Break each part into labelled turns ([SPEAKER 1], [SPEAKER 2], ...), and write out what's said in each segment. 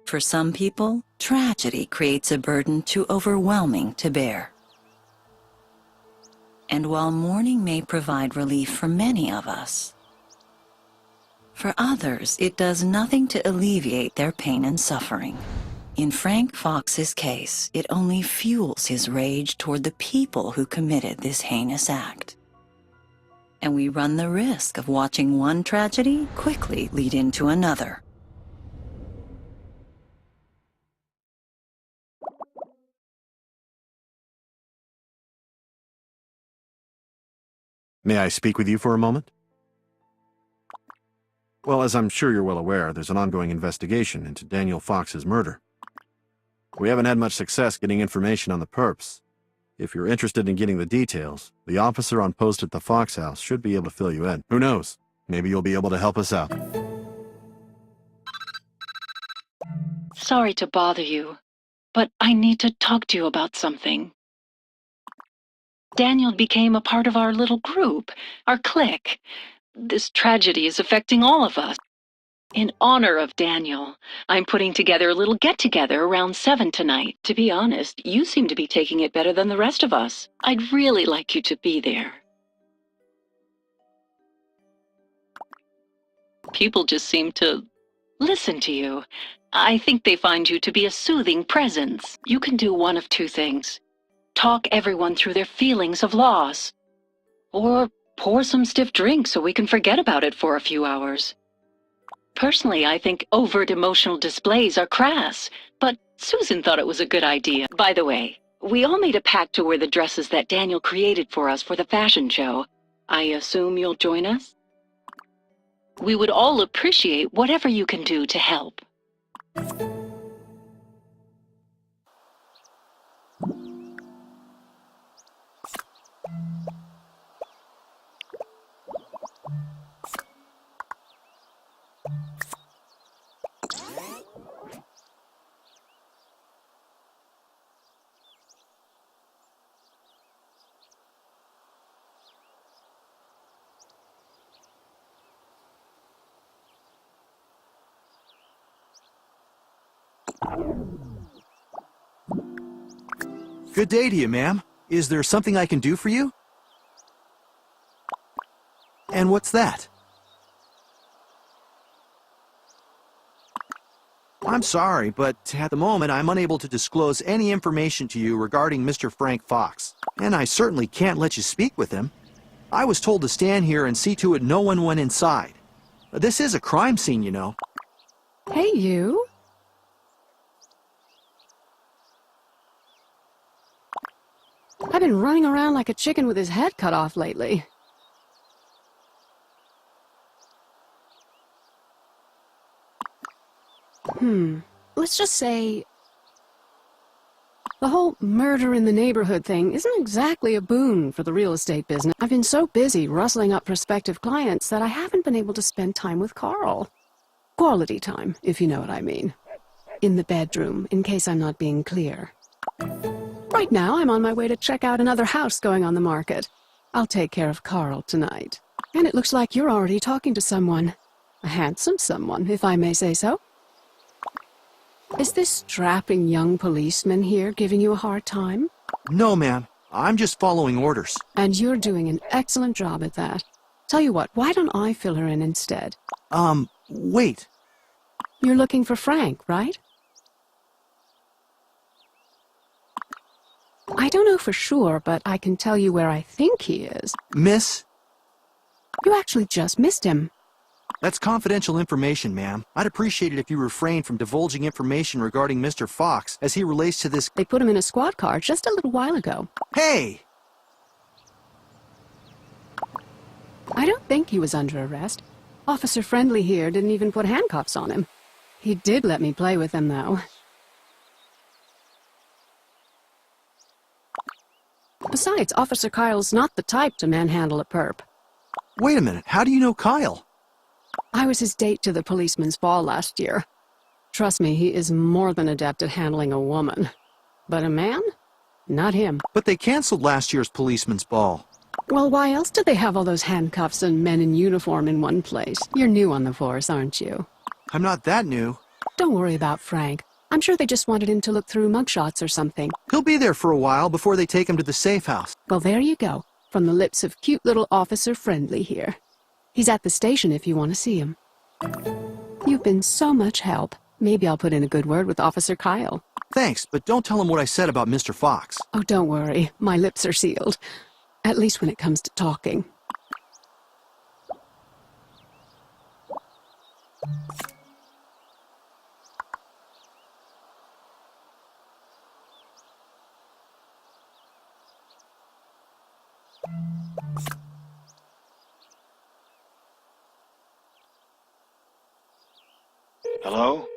[SPEAKER 1] For some people, tragedy creates a burden too overwhelming to bear. And while mourning may provide relief for many of us, for others, it does nothing to alleviate their pain and suffering. In Frank Fox's case, it only fuels his rage toward the people who committed this heinous act. And we run the risk of watching one tragedy quickly lead into another.
[SPEAKER 2] May I speak with you for a moment? Well, as I'm sure you're well aware, there's an ongoing investigation into Daniel Fox's murder. We haven't had much success getting information on the perps. If you're interested in getting the details, the officer on post at the Fox house should be able to fill you in. Who knows? Maybe you'll be able to help us out.
[SPEAKER 3] Sorry to bother you, but I need to talk to you about something. Daniel became a part of our little group, our clique. This tragedy is affecting all of us. In honor of Daniel, I'm putting together a little get-together around 7 tonight. To be honest, you seem to be taking it better than the rest of us. I'd really like you to be there. People just seem to listen to you. I think they find you to be a soothing presence. You can do one of two things. Talk everyone through their feelings of loss. Or pour some stiff drink so we can forget about it for a few hours. Personally, I think overt emotional displays are crass, but Susan thought it was a good idea. By the way, we all made a pact to wear the dresses that Daniel created for us for the fashion show. I assume you'll join us? We would all appreciate whatever you can do to help.
[SPEAKER 4] Good day to you, ma'am. Is there something I can do for you? And what's that? I'm sorry, but at the moment I'm unable to disclose any information to you regarding Mr. Frank Fox. And I certainly can't let you speak with him. I was told to stand here and see to it no one went inside. This is a crime scene, you know.
[SPEAKER 5] Hey, you. I've been running around like a chicken with his head cut off lately. Let's just say the whole murder in the neighborhood thing isn't exactly a boon for the real estate business. I've been so busy rustling up prospective clients that I haven't been able to spend time with Carl. Quality time, if you know what I mean. In the bedroom, in case I'm not being clear. Right now, I'm on my way to check out another house going on the market. I'll take care of Carl tonight. And it looks like you're already talking to someone. A handsome someone, if I may say so. Is this strapping young policeman here giving you a hard time?
[SPEAKER 4] No, ma'am. I'm just following orders.
[SPEAKER 5] And you're doing an excellent job at that. Tell you what, why don't I fill her in instead?
[SPEAKER 4] Wait.
[SPEAKER 5] You're looking for Frank, right? I don't know for sure, but I can tell you where I think he is.
[SPEAKER 4] Miss?
[SPEAKER 5] You actually just missed him.
[SPEAKER 4] That's confidential information, ma'am. I'd appreciate it if you refrained from divulging information regarding Mr. Fox as he relates to this...
[SPEAKER 5] They put him in a squad car just a little while ago.
[SPEAKER 4] Hey!
[SPEAKER 5] I don't think he was under arrest. Officer Friendly here didn't even put handcuffs on him. He did let me play with him, though. Besides, Officer Kyle's not the type to manhandle a perp.
[SPEAKER 4] Wait a minute, how do you know Kyle?
[SPEAKER 5] I was his date to the policeman's ball last year. Trust me, he is more than adept at handling a woman. But a man? Not him.
[SPEAKER 4] But they canceled last year's policeman's ball.
[SPEAKER 5] Well, why else did they have all those handcuffs and men in uniform in one place? You're new on the force, aren't you?
[SPEAKER 4] I'm not that new.
[SPEAKER 5] Don't worry about Frank. I'm sure they just wanted him to look through mugshots or something.
[SPEAKER 4] He'll be there for a while before they take him to the safe house.
[SPEAKER 5] Well, there you go. From the lips of cute little Officer Friendly here. He's at the station if you want to see him. You've been so much help. Maybe I'll put in a good word with Officer Kyle.
[SPEAKER 4] Thanks, but don't tell him what I said about Mr. Fox.
[SPEAKER 5] Oh, don't worry. My lips are sealed. At least when it comes to talking.
[SPEAKER 6] Hello?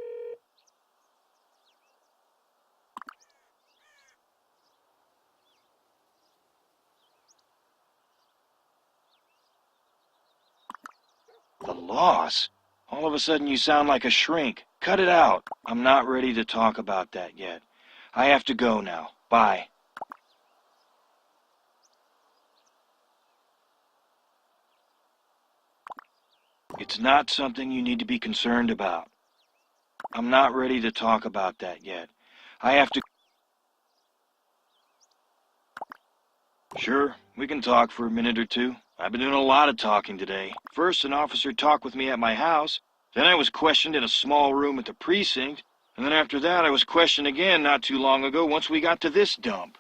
[SPEAKER 6] The loss? All of a sudden you sound like a shrink. Cut it out. I'm not ready to talk about that yet. I have to go now. Bye. It's not something you need to be concerned about. I'm not ready to talk about that yet. I have to... Sure, we can talk for a minute or two. I've been doing a lot of talking today. First, an officer talked with me at my house. Then I was questioned in a small room at the precinct. And then after that, I was questioned again not too long ago once we got to this dump.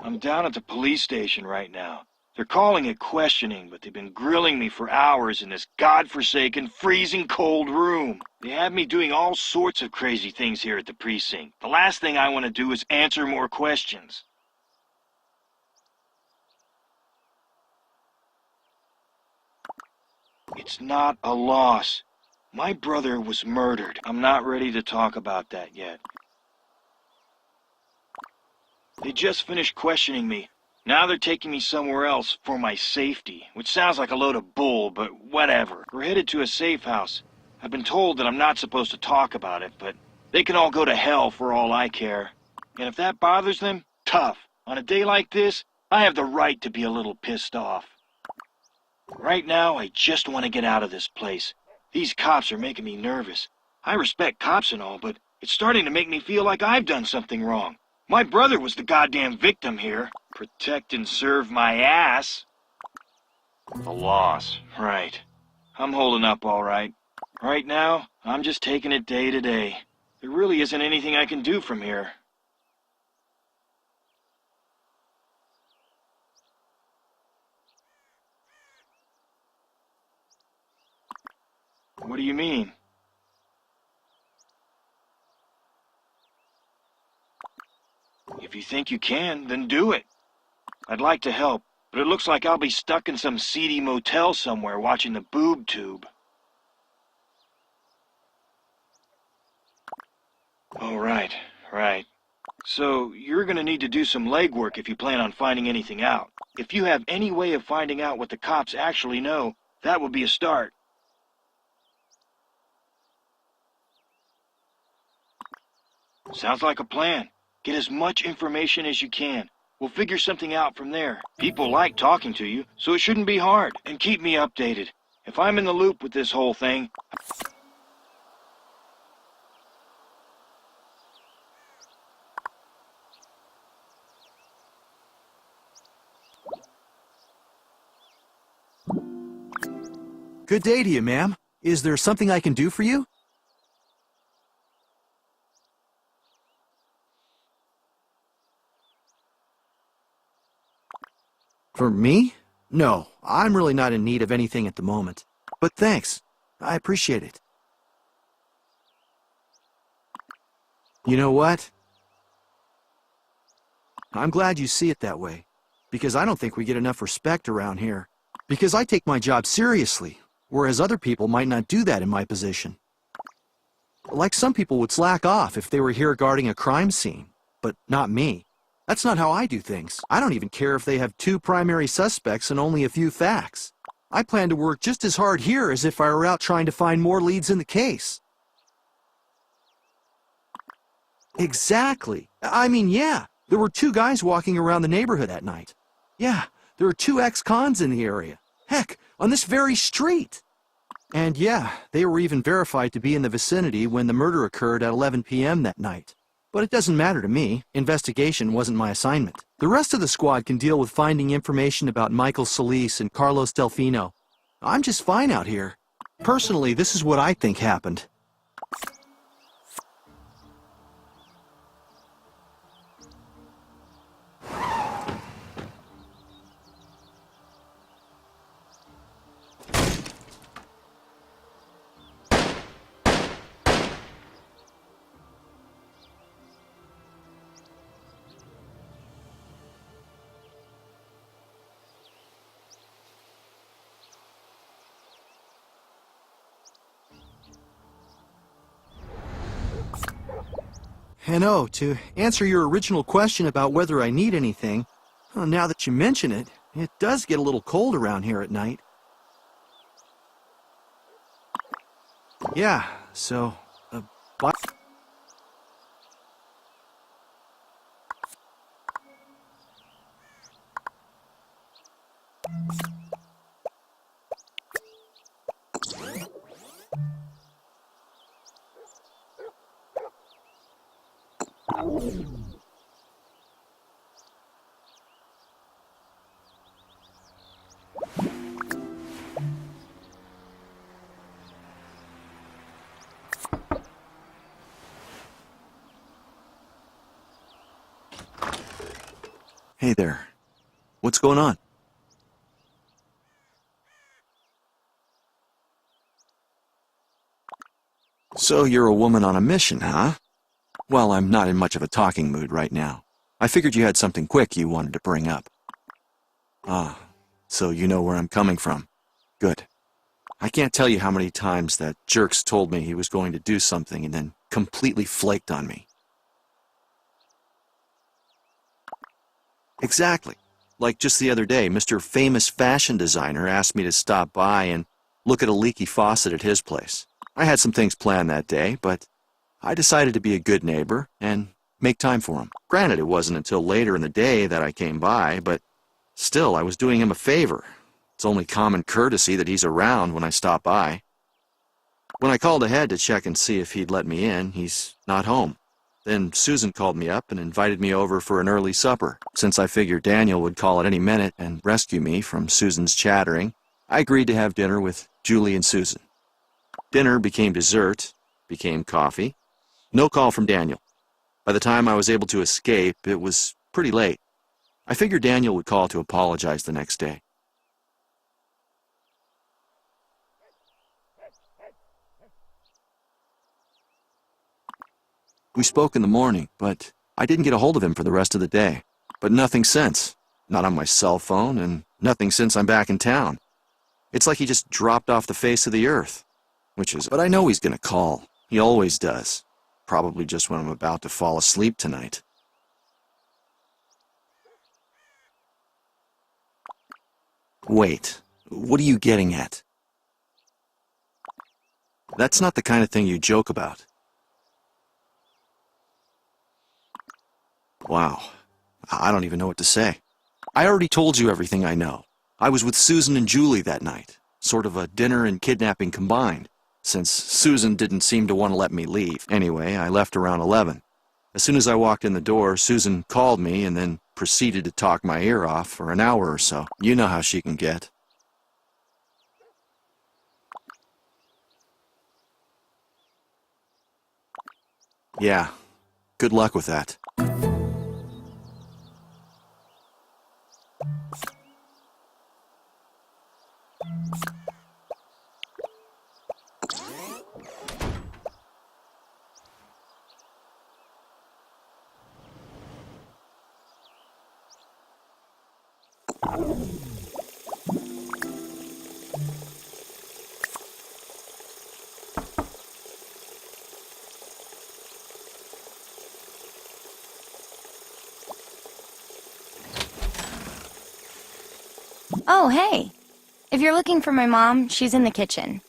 [SPEAKER 6] I'm down at the police station right now. They're calling it questioning, but they've been grilling me for hours in this godforsaken, freezing cold room. They have me doing all sorts of crazy things here at the precinct. The last thing I want to do is answer more questions. It's not a loss. My brother was murdered. I'm not ready to talk about that yet. They just finished questioning me. Now they're taking me somewhere else for my safety, which sounds like a load of bull, but whatever. We're headed to a safe house. I've been told that I'm not supposed to talk about it, but they can all go to hell for all I care. And if that bothers them, tough. On a day like this, I have the right to be a little pissed off. Right now, I just want to get out of this place. These cops are making me nervous. I respect cops and all, but it's starting to make me feel like I've done something wrong. My brother was the goddamn victim here. Protect and serve my ass. The loss, right. I'm holding up all right. Right now, I'm just taking it day to day. There really isn't anything I can do from here. What do you mean? If you think you can, then do it. I'd like to help, but it looks like I'll be stuck in some seedy motel somewhere watching the boob tube. Oh, right. So, you're gonna need to do some legwork if you plan on finding anything out. If you have any way of finding out what the cops actually know, that would be a start. Sounds like a plan. Get as much information as you can. We'll figure something out from there. People like talking to you, so it shouldn't be hard. And keep me updated. If I'm in the loop with this whole thing...
[SPEAKER 4] Good day to you, ma'am. Is there something I can do for you? For me? No, I'm really not in need of anything at the moment. But thanks. I appreciate it. You know what? I'm glad you see it that way. Because I don't think we get enough respect around here. Because I take my job seriously, whereas other people might not do that in my position. Like some people would slack off if they were here guarding a crime scene, but not me. That's not how I do things. I don't even care if they have 2 primary suspects and only a few facts. I plan to work just as hard here as if I were out trying to find more leads in the case. Exactly. I mean, yeah, There were 2 guys walking around the neighborhood that night. Yeah, there are 2 ex-cons in the area. Heck, on this very street. And yeah, they were even verified to be in the vicinity when the murder occurred at 11 p.m. that night. But it doesn't matter to me. Investigation wasn't my assignment. The rest of the squad can deal with finding information about Michael Solis and Carlos Delfino. I'm just fine out here. Personally, this is what I think happened. And oh, to answer your original question about whether I need anything, well, now that you mention it, it does get a little cold around here at night. Yeah, so, bye. Hey there. What's going on? So you're a woman on a mission, huh? Well, I'm not in much of a talking mood right now. I figured you had something quick you wanted to bring up. Ah, so you know where I'm coming from. Good. I can't tell you how many times that jerk's told me he was going to do something and then completely flaked on me. Exactly. Like just the other day, Mr. Famous Fashion Designer asked me to stop by and look at a leaky faucet at his place. I had some things planned that day, but I decided to be a good neighbor and make time for him. Granted, it wasn't until later in the day that I came by, but still, I was doing him a favor. It's only common courtesy that he's around when I stop by. When I called ahead to check and see if he'd let me in, he's not home. Then Susan called me up and invited me over for an early supper. Since I figured Daniel would call at any minute and rescue me from Susan's chattering, I agreed to have dinner with Julie and Susan. Dinner became dessert, became coffee. No call from Daniel. By the time I was able to escape, it was pretty late. I figured Daniel would call to apologize the next day. We spoke in the morning, but I didn't get a hold of him for the rest of the day. But nothing since. Not on my cell phone, and nothing since I'm back in town. It's like he just dropped off the face of the earth. But I know he's gonna call. He always does. Probably just when I'm about to fall asleep tonight. Wait, what are you getting at? That's not the kind of thing you joke about. Wow, I don't even know what to say. I already told you everything I know. I was with Susan and Julie that night, sort of a dinner and kidnapping combined, since Susan didn't seem to want to let me leave. Anyway, I left around 11. As soon as I walked in the door, Susan called me and then proceeded to talk my ear off for an hour or so. You know how she can get. Yeah, good luck with that.
[SPEAKER 7] Oh, hey. If you're looking for my mom, she's in the kitchen.